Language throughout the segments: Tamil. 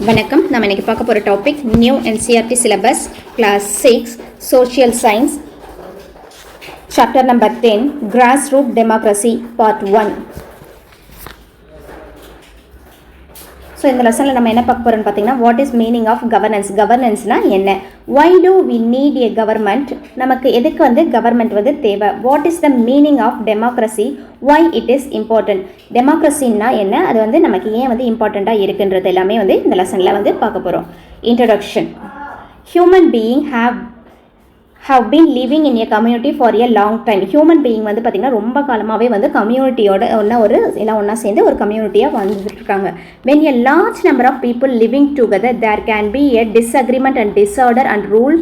வணக்கம். நம்ம இன்னைக்கு பார்க்க போகிற topic new NCERT syllabus class 6 social science chapter number 10 grass root democracy part 1. So இந்த லெசனில் நம்ம என்ன பார்க்க போகிறோம்னு பார்த்தீங்கன்னா வாட் இஸ் மீனிங் ஆஃப் கவர்னன்ஸ்னால் என்ன, why do we need a government, நமக்கு எதுக்கு கவர்மெண்ட் தேவை, what is the meaning of democracy, why it is important, டெமோக்ரஸின்னா என்ன, அது நமக்கு ஏன் இம்பார்ட்டண்ட்டாக இருக்குன்றது எல்லாமே இந்த லெசனில் பார்க்க போகிறோம். Introduction. Human being have been living in a community for a long time. Human being பார்த்திங்கன்னா ரொம்ப காலமாகவே கம்யூனிட்டியோட ஒன்றா சேர்ந்து ஒரு கம்யூனிட்டியாக வந்துட்டுருக்காங்க. when a large number of people living together there can be a disagreement and disorder and rules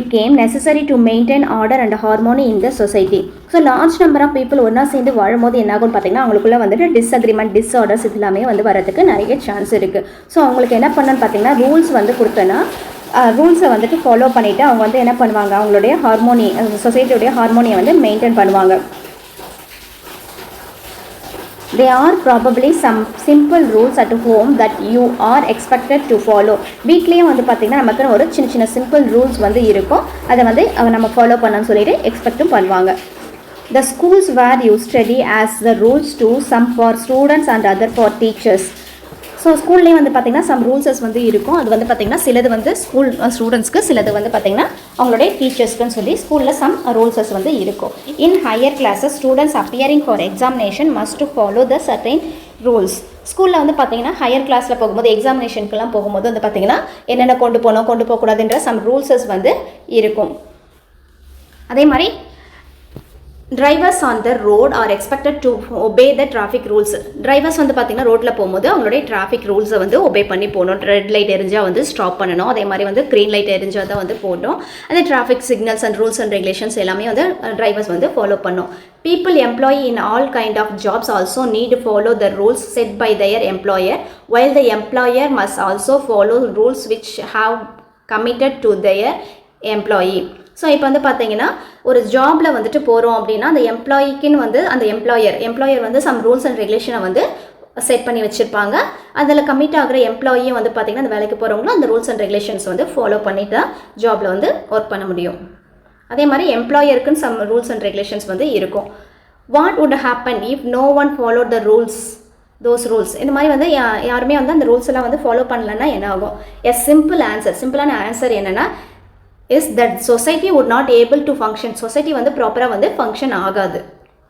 became necessary to maintain order and harmony in the society. So large number of people ஒன்றா சேர்ந்து வாழும்போது என்ன ஆகும்னு பார்த்தீங்கன்னா அவங்களுக்குள்ள டிஸ்அக்ரிமெண்ட் டிஸ்ஆர்டர்ஸ் இது எல்லாமே வரதுக்கு நிறைய சான்ஸ் இருக்குது. ஸோ அவங்களுக்கு என்ன பண்ணணும்னு பார்த்தீங்கன்னா ரூல்ஸ் கொடுத்தோன்னா ரூல்ஸை ஃபாலோ பண்ணிவிட்டு அவங்க என்ன பண்ணுவாங்க, அவங்களுடைய ஹார்மோனி சொசைட்டியோடைய ஹார்மோனியை மெயின்டைன் பண்ணுவாங்க. They are probably some simple rules at home that you are expected to follow. வீட்லேயும் பார்த்திங்கன்னா நமக்கு ஒரு சின்ன சிம்பிள் ரூல்ஸ் இருக்கும், அதை நம்ம ஃபாலோ பண்ணணும்னு சொல்லிட்டு எக்ஸ்பெக்டும் பண்ணுவாங்க. The schools where you study as the rules to some for students and other for teachers. So ஸ்கூல்லேயே பார்த்திங்கன்னா சம் ரூல்ஸஸ் இருக்கும், அது பார்த்திங்கன்னா சிலது ஸ்கூல் ஸ்டூடெண்ட்ஸ்க்கு, சிலது பார்த்திங்கன்னா அவங்களுடைய டீச்சர்ஸ்க்குன்னு சொல்லி ஸ்கூலில் சம் ரூல்ஸஸ் இருக்கும். In higher classes students appearing for examination must to follow the certain rules. ஸ்கூலில் பார்த்திங்கன்னா ஹையர் கிளாஸில் போகும்போது எக்ஸாமினேஷனுக்குலாம் போகும்போது பார்த்திங்கன்னா என்னென்ன கொண்டு போகக்கூடாதுன்ற சம் ரூல்ஸஸ் இருக்கும். அதே மாதிரி drivers on the road R expected to obey the traffic rules. Drivers பார்த்திங்கன்னா ரோட்டில் போகும்போது அவங்களுடைய டிராஃபிக் ரூல்ஸை ஒபே பண்ணி போகணும். ரெட் லைட் எரிஞ்சால் ஸ்டாப் பண்ணணும், அதே மாதிரி க்ரீன் லைட் எரிஞ்சால் தான் போகணும். அந்த traffic signals and rules and regulations எல்லாமே டிரைவர்ஸ் ஃபாலோ பண்ணும். People employed in all kind of jobs also need to follow the rules set by their employer, while the employer must also follow rules which have committed to their employee. So இப்போ பார்த்தீங்கன்னா ஒரு ஜாபில் போகிறோம் அப்படின்னா அந்த எம்ப்ளாயிக்குன்னு அந்த எம்ப்ளாயர் சம் ரூல்ஸ் அண்ட் ரெகுலேஷனை செட் பண்ணி வச்சுருப்பாங்க. அதில் கமிட் ஆகிற எம்ப்ளாயியும் பார்த்திங்கன்னா அந்த வேலைக்கு போகிறவங்களும் அந்த ரூல்ஸ் அண்ட் ரெகுலேஷன்ஸ் ஃபாலோ பண்ணிட்டு தான் ஜாபில் ஒர்க் பண்ண முடியும். அதே மாதிரி எம்ப்ளாயருக்குன்னு சம் ரூல்ஸ் அண்ட் ரெகுலேஷன்ஸ் இருக்கும். What would happen if no one follow the those rules. இந்த மாதிரி யாருமே அந்த ரூல்ஸ் எல்லாம் ஃபாலோ பண்ணலன்னா என்ன ஆகும்? சிம்பிளான ஆன்சர் என்னென்னா is that society would not able to function. Society ப்ராப்பராக ஃபங்க்ஷன் ஆகாது.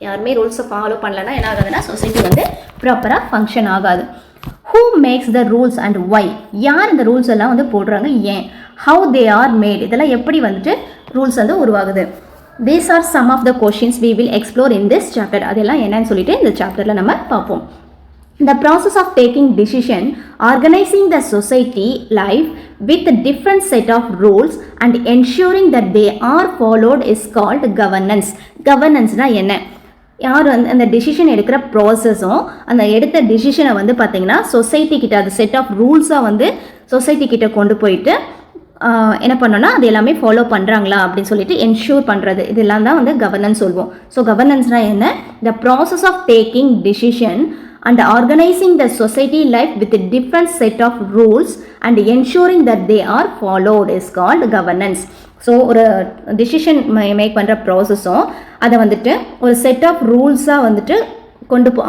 யாருமே ரூல்ஸை ஃபாலோ பண்ணலன்னா என்ன ஆகாதுன்னா சொசைட்டி ப்ராப்பராக ஃபங்க்ஷன் ஆகாது. who makes the rules and why? யார் இந்த ரூல்ஸ் எல்லாம் போடுறாங்க, ஏன், how they are made, இதெல்லாம் எப்படி ரூல்ஸ் உருவாகுது. these are some of the questions we will explore in this chapter. அதெல்லாம் என்னன்னு சொல்லிட்டு இந்த சாப்டரில் நம்ம பார்ப்போம். The process of taking decision, organizing the society life with a different set of rules and ensuring that they are followed is called governance. Governance-na என்ன, யார் அந்த டிசிஷன் எடுக்கிற ப்ராசஸும் அந்த எடுத்த டிசிஷனை பார்த்திங்கன்னா சொசைட்டி கிட்ட அது செட் ஆஃப் ரூல்ஸாக சொசைட்டி கிட்ட கொண்டு போயிட்டு என்ன பண்ணோன்னா அது எல்லாமே ஃபாலோ பண்ணுறாங்களா அப்படின்னு சொல்லிட்டு என்ஷூர் பண்ணுறது, இதெல்லாம் தான் கவர்னன்ஸ் சொல்வோம். ஸோ கவர்னன்ஸ்னால் என்ன, the process of taking decision and organizing the society life with a different set of rules and ensuring that they are followed is called governance. So ஒரு டிசிஷன் மேக் பண்ணுற ப்ராசஸும் அதை ஒரு செட் ஆஃப் ரூல்ஸாக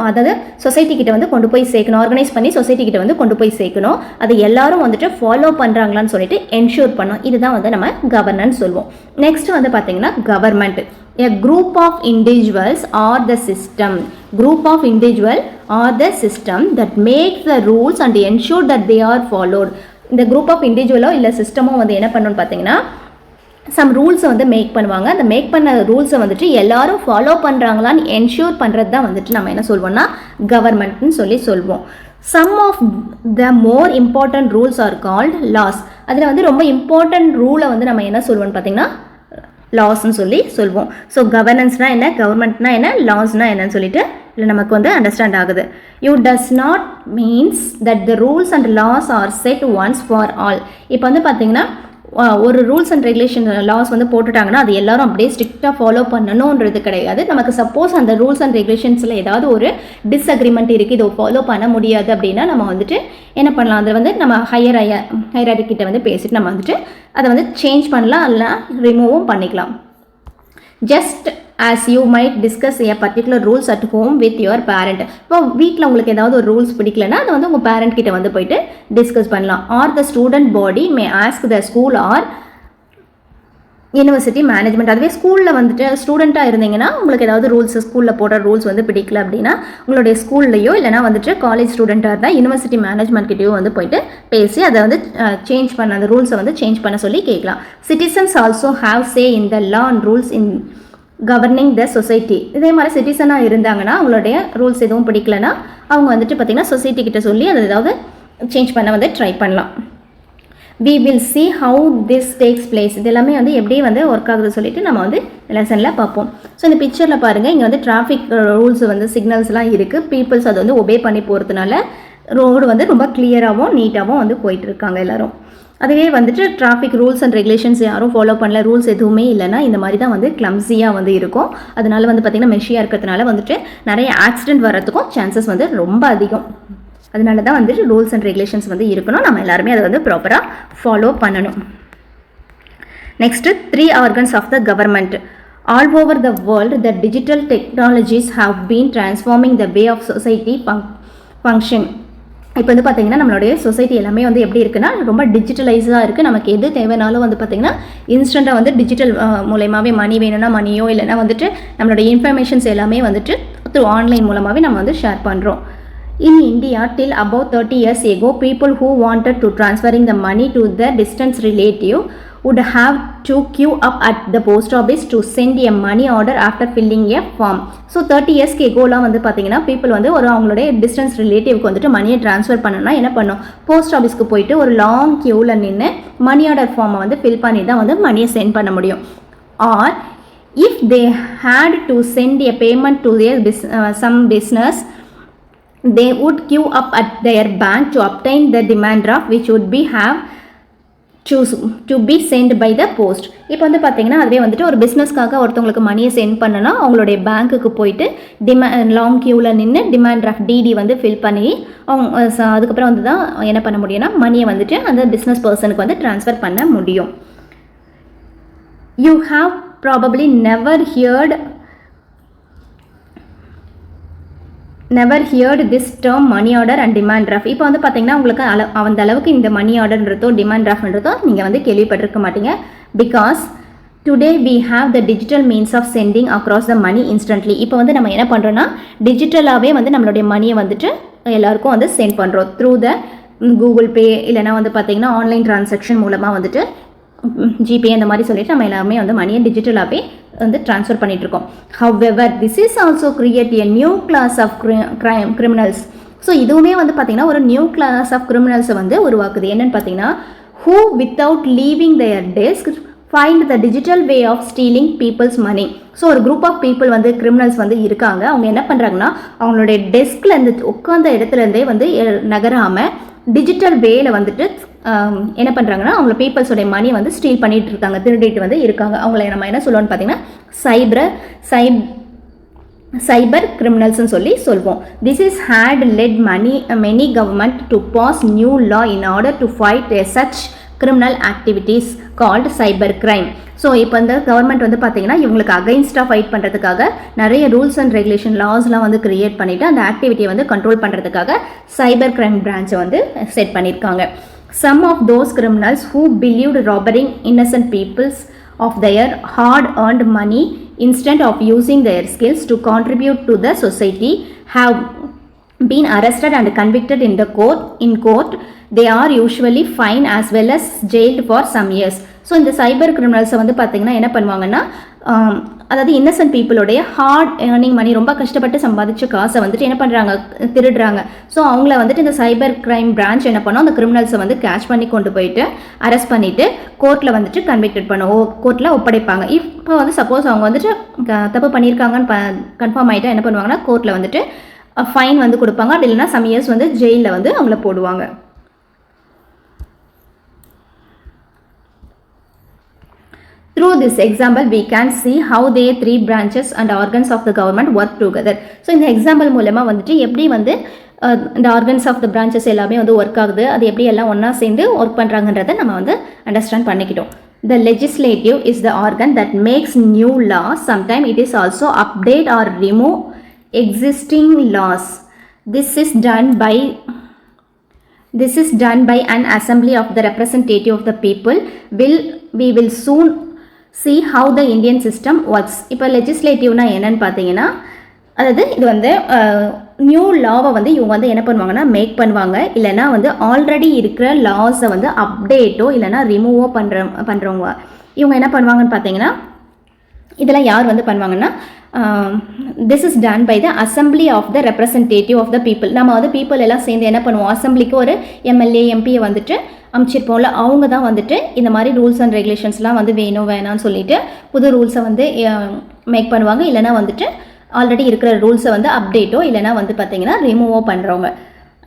அதாவது சொசைட்டி கிட்ட கொண்டு போய் சேர்க்கணும், ஆர்கனைஸ் பண்ணி சொசைட்டி கிட்ட கொண்டு போய் சேர்க்கணும், அதை எல்லாரும் ஃபாலோ பண்ணுறாங்களான்னு சொல்லிட்டு என்ஷூர் பண்ணோம். இதுதான் நம்ம கவர்னன்ஸ் சொல்லுவோம். நெக்ஸ்ட் பார்த்தீங்கன்னா government. A group of individuals or the system. Group of individual or the system that makes the rules and ensure that they are followed. இந்த group of individual இல்லை சிஸ்டமோ என்ன பண்ணணும்னு பார்த்தீங்கன்னா சம் ரூல்ஸை மேக் பண்ணுவாங்க. அந்த மேக் பண்ண ரூல்ஸை எல்லாரும் ஃபாலோ பண்ணுறாங்களான்னு என்ஷூர் பண்ணுறது தான் நம்ம என்ன சொல்வோம்னா கவர்மெண்ட்னு சொல்லுவோம். Some of the more important rules are called laws. அதில் ரொம்ப இம்பார்ட்டன்ட் ரூலை நம்ம என்ன சொல்வோம்னு பார்த்தீங்கன்னா லாஸ்ன்னு சொல்லுவோம். ஸோ கவர்னன்ஸ்னால் என்ன, கவர்மெண்ட்னா என்ன, லாஸ்னால் என்னன்னு சொல்லிட்டு இல்லை நமக்கு அண்டர்ஸ்டாண்ட் ஆகுது. You does not means that the rules and laws are set once for all. இப்போ பார்த்தீங்கன்னா ஒரு ரூல்ஸ் அண்ட் ரெகுலேஷன் லாஸ் வந்து போட்டுட்டாங்கன்னா அது எல்லாரும் அப்படியே ஸ்ட்ரிக்டாக ஃபாலோ பண்ணணுன்றது கிடையாது. நமக்கு சப்போஸ் அந்த ரூல்ஸ் அண்ட் ரெகுலேஷன்ஸில் ஏதாவது ஒரு டிஸ்அக்ரிமெண்ட் இருக்குது, இதை ஃபாலோ பண்ண முடியாது அப்படின்னா நம்ம வந்துட்டு என்ன பண்ணலாம், அதை வந்து நம்ம ஹையரார்கிட்ட வந்து பேசிட்டு நம்ம வந்துட்டு அதை வந்து சேஞ்ச் பண்ணலாம், இல்லைனா ரிமூவும் பண்ணிக்கலாம். Just as you might discuss a particular rules at home with your parent. இப்போ வீட்டில் உங்களுக்கு ஏதாவது ஒரு ரூல்ஸ் பிடிக்கலன்னா அதை வந்து உங்கள் பேரண்ட் கிட்ட வந்து போயிட்டு டிஸ்கஸ் பண்ணலாம். R the student body May ask the school or university management. அதுவே ஸ்கூலில் வந்துட்டு ஸ்டூடெண்ட்டாக இருந்தீங்கன்னா உங்களுக்கு ஏதாவது ரூல்ஸ் ஸ்கூலில் போடுற ரூல்ஸ் வந்து பிடிக்கல அப்படின்னா உங்களுடைய ஸ்கூல்லையோ இல்லைனா வந்துட்டு காலேஜ் ஸ்டூடெண்ட்டாக இருந்தால் யூனிவர்சிட்டி மேனேஜ்மெண்ட் கிட்டேயோ வந்து போயிட்டு பேசி அதை வந்து சேஞ்ச் பண்ண அந்த ரூல்ஸை வந்து சேஞ்ச் பண்ண சொல்லி கேட்கலாம். Citizens also have say in the law and rules in governing the society. இதே மாதிரி சிட்டிசனாக இருந்தாங்கன்னா அவங்களுடைய ரூல்ஸ் எதுவும் பிடிக்கலன்னா அவங்க வந்துட்டு பார்த்திங்கன்னா சொசைட்டி கிட்ட சொல்லி அதை ஏதாவது சேஞ்ச் பண்ண வந்து ட்ரை பண்ணலாம். we will see how this takes place. இது எல்லாமே வந்து எப்படி வந்து ஒர்க் ஆகுது சொல்லிட்டு நம்ம வந்து லெசனில் பார்ப்போம். ஸோ இந்த பிக்சரில் பாருங்கள், இங்கே வந்து டிராஃபிக் ரூல்ஸ் வந்து சிக்னல்ஸ்லாம் இருக்குது. பீப்புள்ஸ் அதை வந்து ஒபே பண்ணி போகிறதுனால ரோடு வந்து ரொம்ப கிளியராகவும் நீட்டாகவும் வந்து போயிட்டு இருக்காங்க எல்லோரும். அதுவே வந்துட்டு டிராஃபிக் ரூல்ஸ் அண்ட் ரெகுலேஷன்ஸ் யாரும் ஃபாலோ பண்ணல, ரூல்ஸ் எதுவுமே இல்லைன்னா இந்த மாதிரி தான் வந்து கிளம்ஸியாக வந்து இருக்கும். அதனால வந்து பார்த்திங்கன்னா மெஷியாக இருக்கிறதுனால வந்துட்டு நிறைய ஆக்சிடென்ட் வரதுக்கும் சான்சஸ் வந்து ரொம்ப அதிகம். அதனால தான் வந்துட்டு ரூல்ஸ் அண்ட் ரெகுலேஷன்ஸ் வந்து இருக்கணும், நம்ம எல்லாருமே அதை வந்து ப்ராப்பராக ஃபாலோ பண்ணணும். Next 3 organs of the government. All over the world, the digital technologies have been transforming the way of society function. இப்போ வந்து பார்த்திங்கன்னா நம்மளுடைய சொசைட்டி எல்லாமே வந்து எப்படி இருக்குன்னா ரொம்ப டிஜிட்டலைஸாக இருக்குது. நமக்கு எது தேவைனாலும் வந்து பார்த்திங்கன்னா இன்ஸ்டண்ட்டாக வந்து டிஜிட்டல் மூலயமாவே மணி வேணும்னா மணியோ இல்லைனா வந்துட்டு நம்மளுடைய இன்ஃபர்மேஷன்ஸ் எல்லாமே வந்துட்டு த்ரூ ஆன்லைன் மூலமாகவே நம்ம வந்து ஷேர் பண்ணுறோம். In India, till about 30 years ago, people who wanted to transferring the money to the distant relative would have to queue up at the post office to send a money order after filling a form. So 30 years agoலாம் வந்து பார்த்தீங்கன்னா people வந்து ஒரு அவங்களுடைய டிஸ்டன்ஸ் ரிலேட்டிவ்க்கு வந்துட்டு மணியை ட்ரான்ஸ்ஃபர் பண்ணணும்னா என்ன பண்ணும், போஸ்ட் ஆஃபீஸ்க்கு போயிட்டு ஒரு லாங் க்யூவில் நின்று மணி ஆர்டர் ஃபார்மை வந்து ஃபில் பண்ணி தான் வந்து மணியை சென்ட் பண்ண முடியும். Or if they had to send a payment to their some business, they would queue up at their bank to obtain the demand draft which would be have choose to be sent by the post. இப்போ வந்து பார்த்தீங்கன்னா அதுவே வந்துட்டு ஒரு பிஸ்னஸ்க்காக ஒருத்தவங்களுக்கு மணியை சென்ட் பண்ணனா அவங்களுடைய பேங்க்குக்கு போயிட்டு லாங் க்யூவில் நின்று டிமாண்ட் டிராஃப்ட் டிடி வந்து ஃபில் பண்ணி அவங்க அதுக்கப்புறம் வந்து தான் என்ன பண்ண முடியும்னா மணியை வந்துட்டு அந்த பிஸ்னஸ் பர்சனுக்கு வந்து ட்ரான்ஸ்ஃபர் பண்ண முடியும். You have probably never heard this term money order and demand draft. இப்போ வந்து பார்த்தீங்கன்னா உங்களுக்கு அந்த அளவுக்கு இந்த மணி ஆர்டர்ன்றதோ டிமாண்ட் டிராஃப்ட்ன்றதோ நீங்கள் வந்து கேள்விப்பட்டிருக்க மாட்டீங்க. Because today we have the digital means of sending across the money instantly. இப்போ வந்து நம்ம என்ன பண்ணுறோன்னா டிஜிட்டலாகவே வந்து நம்மளுடைய மணியை வந்துட்டு எல்லாருக்கும் வந்து சென்ட் பண்ணுறோம் த்ரூ த கூகுள் பே இல்லைனா வந்து பார்த்தீங்கன்னா ஆன்லைன் டிரான்சாக்ஷன் மூலமாக வந்துட்டு ஜிபே அந்த மாதிரி சொல்லிட்டு நம்ம எல்லாருமே வந்து மணியை டிஜிட்டலாகவே வந்து ட்ரான்ஸ்ஃபர் பண்ணிகிட்ருக்கோம். However this is also create a new class of criminals. So இதுவுமே வந்து பார்த்திங்கன்னா ஒரு நியூ கிளாஸ் ஆஃப் கிரிமினல்ஸை வந்து உருவாக்குது. என்னென்னு பார்த்தீங்கன்னா who without leaving their desk find the digital way of stealing people's money. So ஒரு குரூப் ஆஃப் பீப்புள் வந்து கிரிமினல்ஸ் வந்து இருக்காங்க. அவங்க என்ன பண்ணுறாங்கன்னா அவங்களுடைய டெஸ்க்லேருந்து உட்காந்த இடத்துலேருந்தே வந்து நகராமல் டிஜிட்டல் வேல வந்துட்டு என்ன பண்ணுறாங்கன்னா அவங்கள பீப்புள்ஸோடைய மணி வந்து ஸ்டீல் பண்ணிகிட்டு இருக்காங்க, திருடிட்டு வந்து இருக்காங்க. அவங்கள நம்ம என்ன சொல்லுவோம்னு பார்த்தீங்கன்னா சைபர் கிரிமினல்ஸ்னு சொல்லி சொல்வோம். This is had led many government to pass new law in order to fight such criminal activities called cyber crime. So இப்போ இந்த கவர்மெண்ட் வந்து பார்த்தீங்கன்னா இவங்களுக்கு அகைன்ஸ்டாக ஃபைட் பண்ணுறதுக்காக நிறைய ரூல்ஸ் அண்ட் ரெகுலேஷன் லாஸ்லாம் வந்து கிரியேட் பண்ணிவிட்டு அந்த ஆக்டிவிட்டியை வந்து கண்ட்ரோல் பண்ணுறதுக்காக சைபர் கிரைம் பிரான்ச்சை வந்து செட் பண்ணியிருக்காங்க. Some of those criminals who believed robbing innocent peoples of their hard-earned money instead of using their skills to contribute to the society have been arrested and convicted in court. They are usually fined as well as jailed for some years. So இந்த சைபர் கிரிமினல்ஸை வந்து பார்த்திங்கன்னா என்ன பண்ணுவாங்கன்னா அதாவது இன்னசென்ட் பீப்புளோடைய ஹார்ட் ஏர்னிங் மணி ரொம்ப கஷ்டப்பட்டு சம்பாதிச்ச காசை வந்துட்டு என்ன பண்ணுறாங்க, திருடுறாங்க. ஸோ அவங்கள வந்துட்டு இந்த சைபர் கிரைம் பிரான்ச் என்ன பண்ணோம், அந்த கிரிமினல்ஸை வந்து கேட்ச் பண்ணி கொண்டு போயிட்டு அரெஸ்ட் பண்ணிவிட்டு கோர்ட்டில் வந்துட்டு கன்விக்டட் பண்ணுவோம், கோர்ட்டில் ஒப்படைப்பாங்க. இப்போ வந்து சப்போஸ் அவங்க வந்துட்டு தப்பு பண்ணியிருக்காங்கன்னு கன்ஃபார்ம் ஆகிட்டா என்ன பண்ணுவாங்கன்னா கோர்ட்டில் வந்துட்டு ஃபைன் வந்து கொடுப்பாங்க. அப்படி இல்லைன்னா சம் இயர்ஸ் வந்து ஜெயிலில் வந்து அவங்கள போடுவாங்க. Through this example, we can see how the three branches and organs of the government work together. So இந்த எக்ஸாம்பிள் மூலமாக வந்துட்டு எப்படி வந்து இந்த ஆர்கன்ஸ் ஆஃப் த பிரான்ச்சஸ் எல்லாமே வந்து ஒர்க் ஆகுது, அது எப்படி எல்லாம் ஒன்றா சேர்ந்து ஒர்க் பண்ணுறாங்கன்றதை நம்ம வந்து அண்டர்ஸ்டாண்ட் பண்ணிக்கிட்டோம். The legislative is the organ that makes new laws. Sometimes it is also update or remove existing laws. This is done by an assembly of the representative of the people. We will soon see how the Indian system works. இப்போ லெஜிஸ்லேட்டிவ்னா என்னன்னு பார்த்தீங்கன்னா, அதாவது இது வந்து நியூ லாவை வந்து இவங்க வந்து என்ன பண்ணுவாங்கன்னா மேக் பண்ணுவாங்க, இல்லைனா வந்து ஆல்ரெடி இருக்கிற லாஸை வந்து அப்டேட்டோ இல்லைனா ரிமூவோ பண்ணுறவங்க இவங்க என்ன பண்ணுவாங்கன்னு பார்த்தீங்கன்னா, இதெல்லாம் யார் வந்து பண்ணுவாங்கன்னா, this is done by the assembly of the representative of the people. நம்ம வந்து பீப்புள் எல்லாம் சேர்ந்து என்ன பண்ணுவோம், அசம்பிளிக்கு ஒரு எம்எல்ஏ எம்பியை வந்துட்டு அமைச்சிருப்போம்ல, அவங்க தான் வந்துட்டு இந்த மாதிரி ரூல்ஸ் அண்ட் ரெகுலேஷன்ஸ்லாம் வந்து வேணும் வேணான்னு சொல்லிட்டு புது ரூல்ஸை வந்து மேக் பண்ணுவாங்க, இல்லைனா வந்துட்டு ஆல்ரெடி இருக்கிற ரூல்ஸை வந்து அப்டேட்டோ இல்லைனா வந்து பார்த்தீங்கன்னா ரிமூவோ பண்ணுறவங்க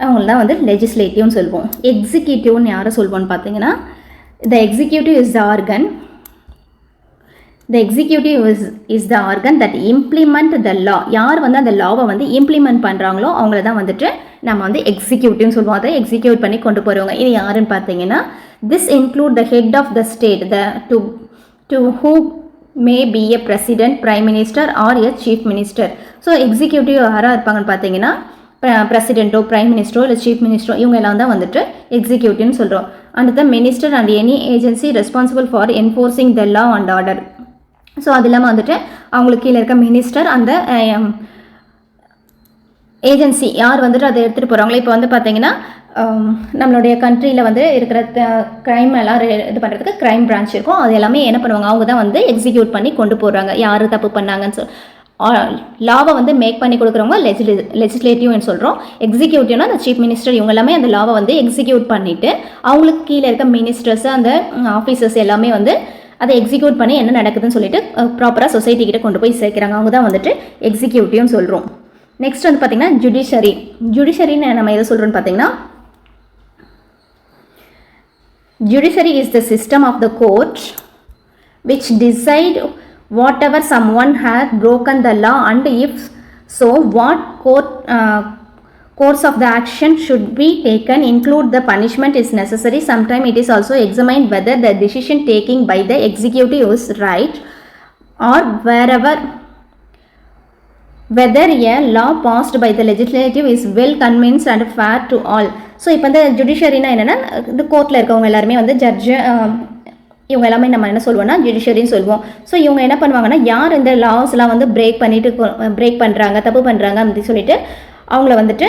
அவங்கள தான் வந்து லெஜிஸ்லேட்டிவ்னு சொல்லுவோம். எக்ஸிக்யூட்டிவ்னு யாரை சொல்வோம்னு பார்த்தீங்கன்னா, the executive is the organ that implement the law. யார் வந்து அந்த லாவை வந்து இம்ப்ளிமெண்ட் பண்ணுறாங்களோ அவங்கள தான் வந்துட்டு நம்ம வந்து எக்ஸிக்யூட்டிவ்னு சொல்லுவோம். அதை எக்ஸிக்யூட் பண்ணி கொண்டு போகிறவங்க. இது யாருன்னு பார்த்தீங்கன்னா, this include the head of the state to who may be a president, prime minister or a chief minister. So executive யாராக இருப்பாங்கன்னு பார்த்தீங்கன்னா, பிரசிடென்ட்டோ பிரைம் மினிஸ்டரோ இல்லை சீஃப் மினிஸ்டரோ இவங்க எல்லாம் தான் வந்துட்டு எக்ஸிக்யூட்டிவ்னு சொல்கிறோம். And the minister and any agency responsible for enforcing the law and order. So அது இல்லாமல் வந்துட்டு அவங்களுக்கு கீழே இருக்க மினிஸ்டர், அந்த ஏஜென்சி யார் வந்துட்டு அதை எடுத்துகிட்டு போகிறாங்களோ. இப்போ வந்து பார்த்தீங்கன்னா நம்மளுடைய கண்ட்ரியில் வந்து இருக்கிற க்ரைம் எல்லாம் இது பண்ணுறதுக்கு க்ரைம் பிரான்ச் இருக்கும், அது எல்லாமே என்ன பண்ணுவாங்க, அவங்க தான் வந்து எக்ஸிக்யூட் பண்ணி கொண்டு போகிறாங்க யார் தப்பு பண்ணாங்கன்னு லாவை வந்து மேக் பண்ணி கொடுக்குறவங்க லெஜிஸ்லேட்டிவ்னு சொல்கிறோம். எக்ஸிக்யூட்டிவ்னா அந்த சீஃப் மினிஸ்டர் இவங்க எல்லாமே அந்த லாவை வந்து எக்ஸிக்யூட் பண்ணிவிட்டு அவங்களுக்கு கீழே இருக்க மினிஸ்டர்ஸ் அந்த ஆஃபீஸர்ஸ் எல்லாமே வந்து அதை எக்ஸிக்யூட் பண்ணி என்ன நடக்குதுன்னு சொல்லிட்டு ப்ராப்பராக சொசைட்டி கிட்ட கொண்டு போய் சேர்க்குறாங்க, அவங்க தான் வந்துட்டு எக்ஸிக்யூட்டிவ்னு சொல்கிறோம். நெக்ஸ்ட் வந்து பார்த்திங்கன்னா ஜுடிஷரின்னு நம்ம எதை சொல்கிறோன்னு பார்த்தீங்கன்னா, judiciary is the system of the court which decide whatever someone has broken the law, and if so what course of the action should be taken, include the punishment is necessary. Sometimes it is also examined whether the decision taken by the executive is right or whether a law passed by the legislative is well convinced and fair to all. So இப்போ இந்த ஜுடிஷரினா என்னென்னா, இந்த கோர்ட்டில் இருக்கவங்க எல்லாருமே வந்து ஜட்ஜு இவங்க எல்லாமே நம்ம என்ன சொல்லுவோம்னா ஜுடிஷரின்னு சொல்லுவோம். ஸோ இவங்க என்ன பண்ணுவாங்கன்னா, யார் இந்த லாஸ்லாம் வந்து பிரேக் பண்ணுறாங்க, தப்பு பண்ணுறாங்க அப்படின்னு சொல்லிட்டு அவங்கள வந்துட்டு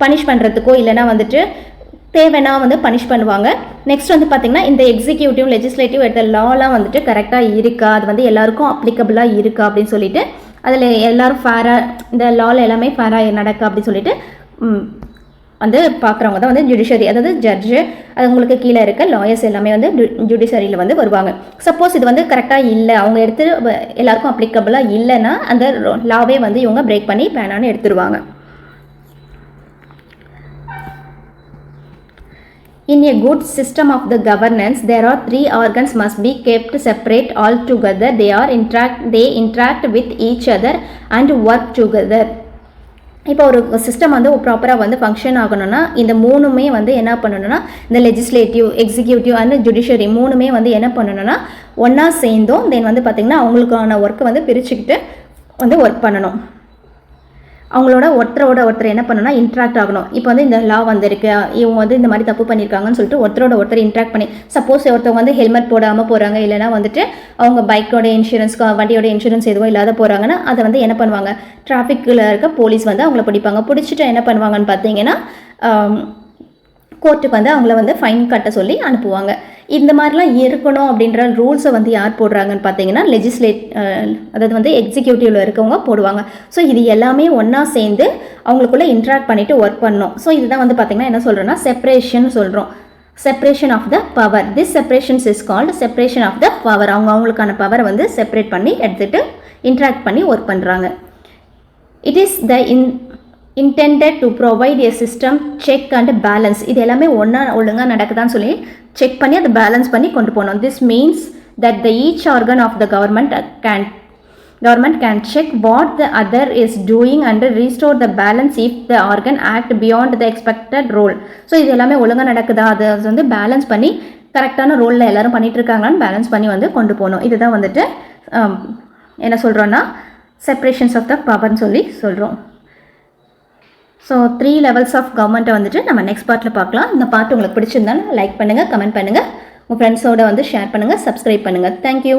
பனிஷ் பண்ணுறதுக்கோ இல்லைனா வந்துட்டு தேவைன்னா வந்து பனிஷ் பண்ணுவாங்க. நெக்ஸ்ட் வந்து பார்த்திங்கன்னா, இந்த எக்ஸிக்யூட்டிவ் லெஜிஸ்லேட்டிவ் எடுத்த லாலாம் வந்துட்டு கரெக்டாக இருக்கா, அது வந்து எல்லாருக்கும் அப்ளிகபிளாக இருக்கா அப்படின்னு சொல்லிட்டு அதில் எல்லோரும் ஃபேராக இந்த லாவில் எல்லாமே ஃபேராக நடக்கா அப்படின்னு சொல்லிட்டு வந்து பார்க்குறவங்க தான் வந்து ஜுடிஷரி, அதாவது ஜட்ஜு, அது உங்களுக்கு கீழே இருக்க லாயர்ஸ் எல்லாமே வந்து ஜுடிஷரியில் வந்து வருவாங்க. சப்போஸ் இது வந்து கரெக்டாக இல்லை, அவங்க எடுத்து எல்லாருக்கும் அப்ளிகபிளாக இல்லைன்னா அந்த லாவே வந்து இவங்க பிரேக் பண்ணி வேணான்னு எடுத்துருவாங்க. In a good system of the governance, there are three organs must be kept separate altogether. They interact with each other and work together. இப்போ ஒரு சிஸ்டம் வந்து ப்ராப்பராக வந்து ஃபங்க்ஷன் ஆகணும்னா இந்த மூணுமே வந்து என்ன பண்ணணும்னா, இந்த லெஜிஸ்லேட்டிவ், எக்ஸிக்யூட்டிவ் அண்ட் ஜுடிஷரி மூணுமே வந்து என்ன பண்ணணும்னா ஒன்றா சேர்ந்தோம். தென் வந்து பார்த்திங்கன்னா அவங்களுக்கான ஒர்க்கை வந்து பிரிச்சுக்கிட்டு வந்து ஒர்க் பண்ணணும். அவங்களோட ஒருத்தர் என்ன பண்ணணும்னா இன்ட்ராக்ட் ஆகணும். இப்போ வந்து இந்த லா வந்திருக்கு, இவங்க வந்து இந்த மாதிரி தப்பு பண்ணியிருக்காங்கன்னு சொல்லிட்டு ஒருத்தர் இன்ட்ராக்ட் பண்ணி, சப்போஸ் ஒருத்தவங்க வந்து ஹெல்மெட் போடாமல் போகிறாங்க, இல்லைனா வந்துட்டு அவங்க பைக்கோட இன்சூரன்ஸ், வண்டியோட இன்சூரன்ஸ் எதுவும் இல்லாத போகிறாங்கன்னா அதை வந்து என்ன பண்ணுவாங்க, டிராஃபிக்கில் இருக்க போலீஸ் வந்து அவங்கள பிடிச்சிட்டு என்ன பண்ணுவாங்கன்னு பார்த்தீங்கன்னா கோர்ட்டுக்கு வந்து அவங்கள வந்து ஃபைன் கட்ட சொல்லி அனுப்புவாங்க. இந்த மாதிரிலாம் இருக்கணும் அப்படின்ற ரூல்ஸை வந்து யார் போடுறாங்கன்னு பார்த்தீங்கன்னா அதாவது வந்து எக்ஸிக்யூட்டிவில் இருக்கவங்க போடுவாங்க. ஸோ இது எல்லாமே ஒன்றா சேர்ந்து அவங்களுக்குள்ளே இன்ட்ராக்ட் பண்ணிவிட்டு ஒர்க் பண்ணணும். ஸோ இதுதான் வந்து பார்த்திங்கன்னா என்ன சொல்கிறோன்னா செப்பரேஷன் சொல்கிறோம். Separation of the power. This separations is called separation of the power. அவங்களுக்கான பவரை வந்து செப்பரேட் பண்ணி எடுத்துகிட்டு இன்ட்ராக்ட் பண்ணி ஒர்க் பண்ணுறாங்க. It is the intended to provide a system check and balance. இது எல்லாமே ஒழுங்காக நடக்குதான்னு சொல்லி செக் பண்ணி அதை பேலன்ஸ் பண்ணி கொண்டு போகணும். This means that the each organ of the government can check what the other is doing and restore the balance if the organ act beyond the expected role. So இது எல்லாமே ஒழுங்காக நடக்குதா, அதை வந்து பேலன்ஸ் பண்ணி கரெக்டான ரோலில் எல்லாரும் பண்ணிட்டு இருக்காங்களான்னு பேலன்ஸ் பண்ணி வந்து கொண்டு போகணும். இதுதான் வந்துட்டு என்ன சொல்கிறோன்னா செப்பரேஷன்ஸ் ஆஃப் த பவர்னு சொல்லி சொல்கிறோம். ஸோ 3 levels ஆஃப் கவர்மெண்ட்டை வந்துட்டு நம்ம நெக்ஸ்ட் பார்ட்டில் பார்க்கலாம். இந்த பார்ட் உங்களுக்கு பிடிச்சிருந்தாலும் லைக் பண்ணுங்கள், கமெண்ட் பண்ணுங்கள், உங்கள் ஃப்ரெண்ட்ஸோடு வந்து ஷேர் பண்ணுங்கள், சப்ஸ்கிரைப் பண்ணுங்கள். தேங்க்யூ.